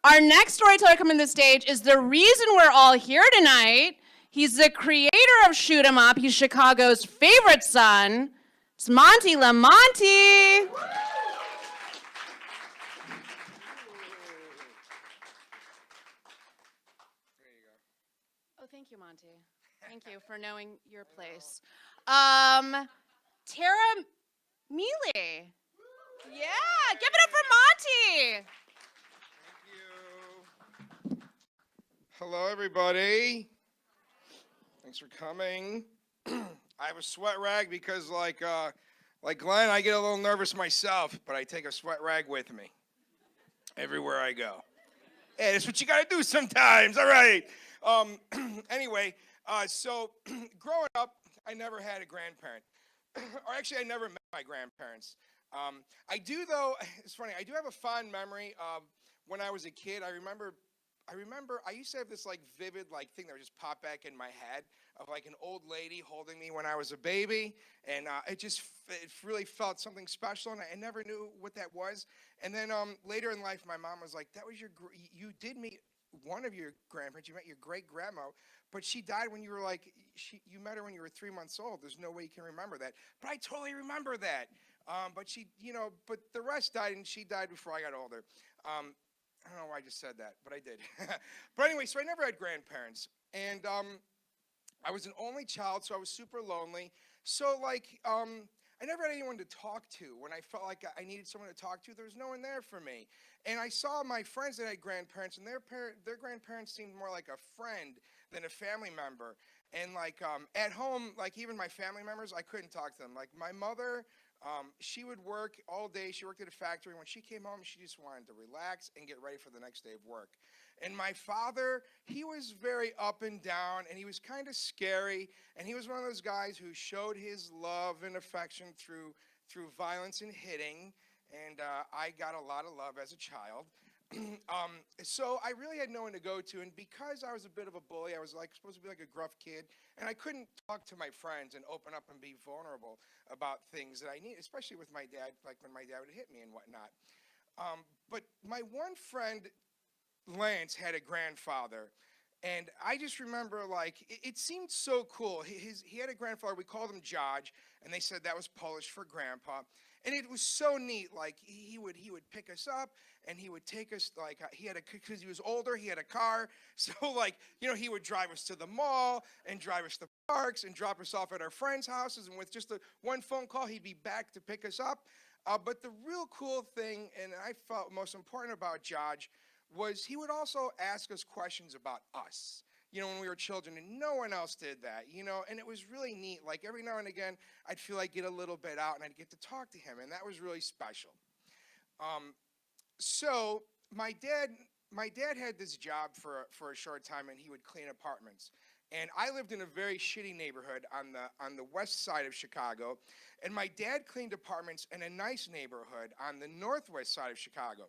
Our next storyteller coming to the stage is the reason we're all here tonight. He's the creator of Shoot 'Em Up. He's Chicago's favorite son. It's Monte LaMonte. Oh, thank you, Monte. Thank you for knowing your place. Tara Mealy. Yeah, give it up for Monte. Thank you. Hello, everybody. Thanks for coming. I have a sweat rag because, like Glenn, I get a little nervous myself, but I take a sweat rag with me everywhere I go. Hey, that's what you got to do sometimes. All right. Anyway, so growing up, I never had a grandparent. Or actually, I never met my grandparents. I do, though, it's funny, I do have a fond memory of when I was a kid. I remember I used to have this like vivid like thing that would just pop back in my head of like an old lady holding me when I was a baby, and it really felt something special, and I never knew what that was. And then later in life, my mom was like, "That was you did meet one of your grandparents. You met your great grandma, but she died when you were like you met her when you were 3 months old. There's no way you can remember that." But I totally remember that. But she, but the rest died, and she died before I got older. I don't know why I just said that, but I did. But anyway, so I never had grandparents. And I was an only child, so I was super lonely. So, like, I never had anyone to talk to. When I felt like I needed someone to talk to, there was no one there for me. And I saw my friends that had grandparents, and their grandparents seemed more like a friend than a family member. And, like, at home, like, even my family members, I couldn't talk to them. Like, my mother... she would work all day. She worked at a factory. When she came home, she just wanted to relax and get ready for the next day of work. And my father, he was very up and down, and he was kind of scary. And he was one of those guys who showed his love and affection through violence and hitting. And I got a lot of love as a child. So I really had no one to go to, and because I was a bit of a bully, I was like supposed to be like a gruff kid, and I couldn't talk to my friends and open up and be vulnerable about things that I need, especially with my dad, like when my dad would hit me and whatnot. But my one friend, Lance, had a grandfather, and I just remember like it seemed so cool. He had a grandfather. We called him George, and they said that was Polish for grandpa. And it was so neat. Like he would pick us up, and he would take us like because he was older, he had a car. So like he would drive us to the mall and drive us to parks and drop us off at our friends' houses. And with just one phone call, he'd be back to pick us up. But the real cool thing, and I felt most important about George, was he would also ask us questions about us. When we were children, and no one else did that, and it was really neat. Like every now and again, I'd feel like get a little bit out, and I'd get to talk to him, and that was really special. So my dad had this job for a short time, and he would clean apartments. And I lived in a very shitty neighborhood on the west side of Chicago, and my dad cleaned apartments in a nice neighborhood on the northwest side of Chicago.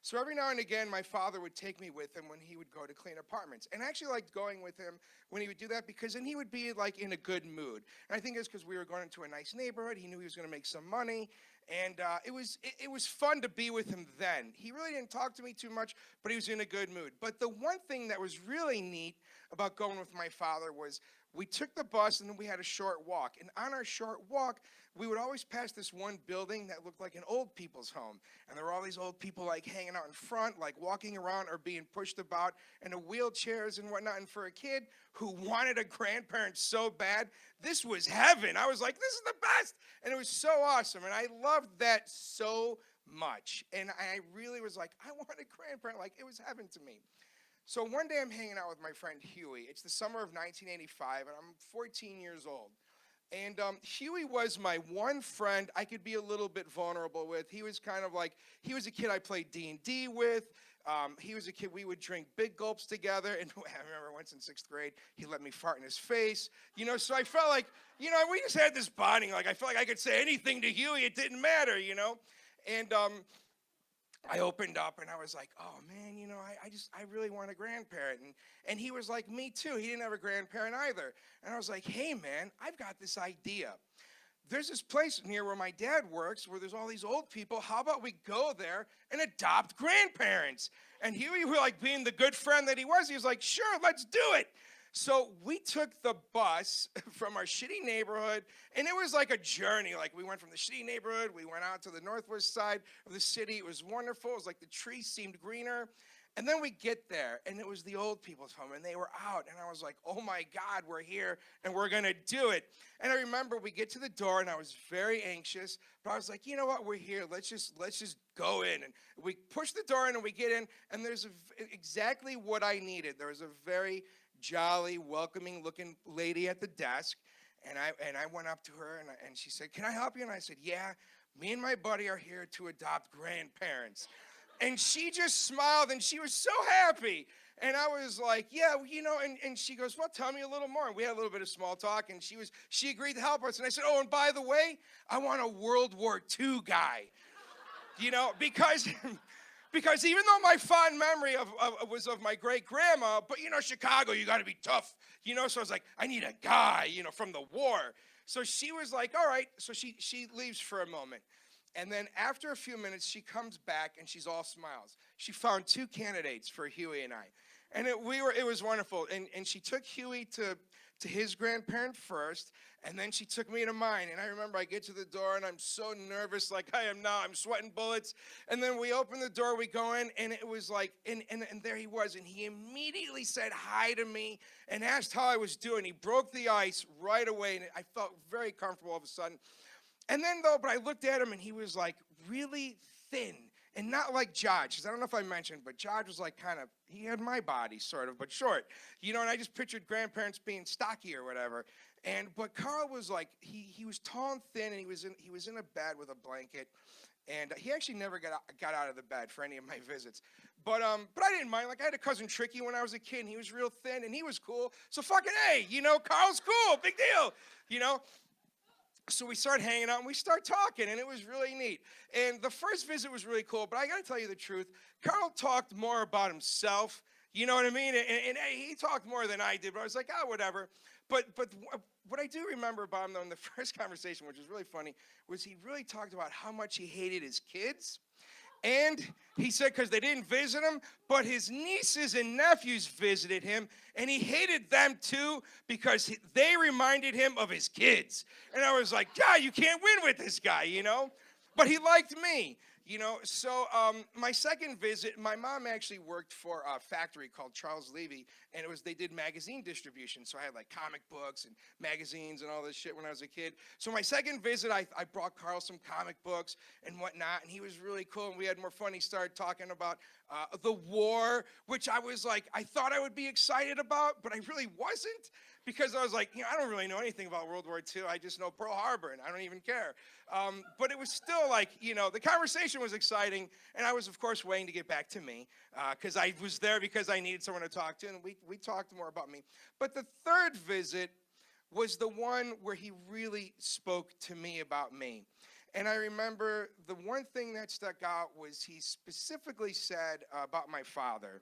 So every now and again, my father would take me with him when he would go to clean apartments. And I actually liked going with him when he would do that because then he would be like in a good mood. And I think it's because we were going into a nice neighborhood. He knew he was going to make some money. And it was fun to be with him then. He really didn't talk to me too much, but he was in a good mood. But the one thing that was really neat about going with my father was we took the bus and then we had a short walk. And on our short walk, we would always pass this one building that looked like an old people's home. And there were all these old people like hanging out in front, like walking around or being pushed about in wheelchairs and whatnot. And for a kid who wanted a grandparent so bad, this was heaven. I was like, this is the best. And it was so awesome. And I loved that so much. And I really was like, I want a grandparent. Like, it was heaven to me. So one day I'm hanging out with my friend Huey. It's the summer of 1985, and I'm 14 years old. And Huey was my one friend I could be a little bit vulnerable with. He was kind of like, he was a kid I played D&D with. He was a kid we would drink big gulps together. And I remember once in 6th grade, he let me fart in his face. So I felt like, we just had this bonding. Like, I felt like I could say anything to Huey. It didn't matter, And I opened up and I was like, oh man, I really want a grandparent. And he was like me too. He didn't have a grandparent either. And I was like, hey man, I've got this idea. there's this place near where my dad works where there's all these old people. How about we go there and adopt grandparents? And Huey, like being the good friend that he was like, sure, let's do it. So we took the bus from our shitty neighborhood, and it was like a journey. Like, we went from the shitty neighborhood, we went out to the northwest side of the city. It was wonderful. It was like the trees seemed greener. And then we get there, and it was the old people's home, and they were out. And I was like, oh my God, we're here, and we're going to do it. And I remember we get to the door, and I was very anxious. But I was like, you know what, we're here. Let's just go in. And we push the door in, and we get in, and there's exactly what I needed. There was a very jolly, welcoming-looking lady at the desk. And I went up to her, and she said, can I help you? And I said, yeah, me and my buddy are here to adopt grandparents. And she just smiled, and she was so happy. And I was like, yeah, you know, and she goes, well, tell me a little more. And we had a little bit of small talk, and she agreed to help us. And I said, oh, and by the way, I want a World War II guy, you know, because even though my fond memory was of my great-grandma, but, you know, Chicago, you got to be tough, you know. So I was like, I need a guy, you know, from the war. So she was like, all right. So she leaves for a moment. And then after a few minutes, she comes back, and she's all smiles. She found 2 candidates for Huey and I. And it was wonderful. And she took Huey to his grandparent first, and then she took me to mine. And I remember I get to the door, and I'm so nervous, like I am now. I'm sweating bullets. And then we open the door, we go in, and it was like, and there he was. And he immediately said hi to me and asked how I was doing. He broke the ice right away, and I felt very comfortable all of a sudden. And then, but I looked at him, and he was, like, really thin, and not like Jodge, because I don't know if I mentioned, but Jodge was, like, kind of, he had my body, sort of, but short. You know, and I just pictured grandparents being stocky or whatever. But Carl was, like, he was tall and thin, and he was in a bed with a blanket, and he actually never got out of the bed for any of my visits. But I didn't mind. Like, I had a cousin Tricky when I was a kid, and he was real thin, and he was cool. So fucking A, you know, Carl's cool, big deal, you know. So we start hanging out, and we start talking, and it was really neat. And the first visit was really cool, but I got to tell you the truth. Carl talked more about himself, you know what I mean? And he talked more than I did, but I was like, oh, whatever. But what I do remember about him, though, in the first conversation, which was really funny, was he really talked about how much he hated his kids. And he said because they didn't visit him, but his nieces and nephews visited him, and he hated them too because they reminded him of his kids. And I was like, God, you can't win with this guy, you know? But he liked me, you know? So my second visit, my mom actually worked for a factory called Charles Levy, and they did magazine distribution. So I had like comic books and magazines and all this shit when I was a kid. So my second visit, I brought Carl some comic books and whatnot, and he was really cool, and we had more fun. He started talking about the war, which I was like, I thought I would be excited about, but I really wasn't, because I was like, you know, I don't really know anything about World War II. I just know Pearl Harbor, and I don't even care. But it was still like, you know, the conversation was exciting, and I was, of course, waiting to get back to me, because I was there because I needed someone to talk to, and we talked more about me. But the third visit was the one where he really spoke to me about me. And I remember the one thing that stuck out was he specifically said about my father.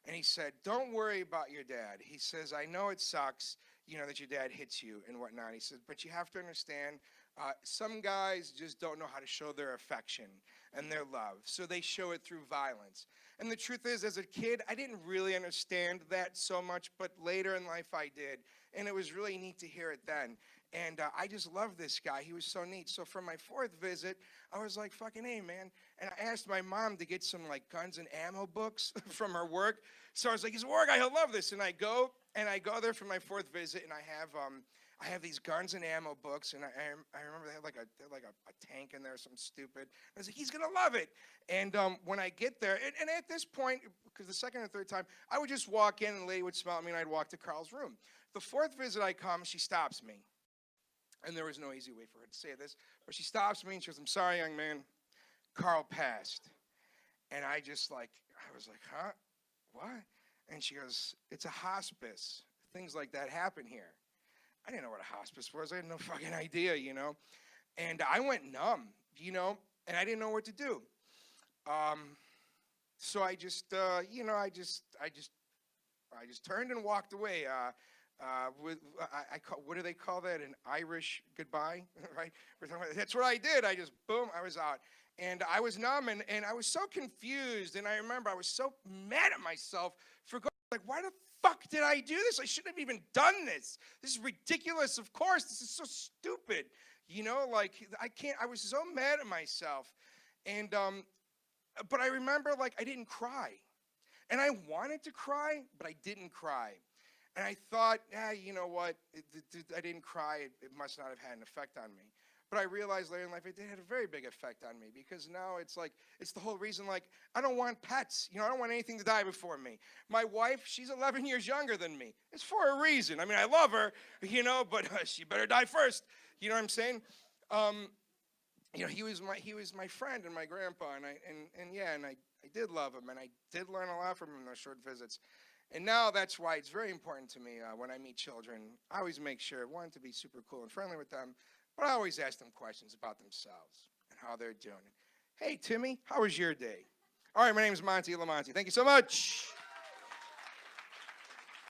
And he said, don't worry about your dad. He says, I know it sucks, you know, that your dad hits you and whatnot. He says, but you have to understand, some guys just don't know how to show their affection and their love. So they show it through violence. And the truth is, as a kid, I didn't really understand that so much, but later in life I did. And it was really neat to hear it then. And I just loved this guy. He was so neat. So for my fourth visit, I was like, fucking A, man. And I asked my mom to get some, like, guns and ammo books from her work. So I was like, he's a war guy. He'll love this. And I go there for my fourth visit, and I have these guns and ammo books. And I remember they had like a tank in there, something stupid. I was like, he's going to love it. And when I get there, and at this point, because the second or third time, I would just walk in, and the lady would smile at me, and I'd walk to Carl's room. The fourth visit I come, she stops me. And there was no easy way for her to say this, but she stops me and she goes, I'm sorry, young man, Carl passed. And I was like, huh? What? And she goes, it's a hospice. Things like that happen here. I didn't know what a hospice was. I had no fucking idea, you know. And I went numb, you know, and I didn't know what to do. So I just, you know, I just turned and walked away. what do they call that? An Irish goodbye, right? That's what I did. I just, boom, I was out. And I was numb, and I was so confused. And I remember I was so mad at myself for going, like, why the fuck did I do this? I shouldn't have even done this. This is ridiculous, of course. This is so stupid. You know, like, I was so mad at myself. And, but I remember, like, I didn't cry. And I wanted to cry, but I didn't cry. And I thought, you know what? I didn't cry. It must not have had an effect on me. But I realized later in life it had a very big effect on me, because now it's like, it's the whole reason, like, I don't want pets. You know, I don't want anything to die before me. My wife, she's 11 years younger than me. It's for a reason. I mean, I love her, you know, but she better die first. You know what I'm saying? You know, he was my friend and my grandpa, and I did love him, and I did learn a lot from him in those short visits. And now that's why it's very important to me when I meet children. I always make sure, one, to be super cool and friendly with them, but I always ask them questions about themselves and how they're doing. Hey, Timmy, how was your day? All right, my name is Monte LaMonte. Thank you so much.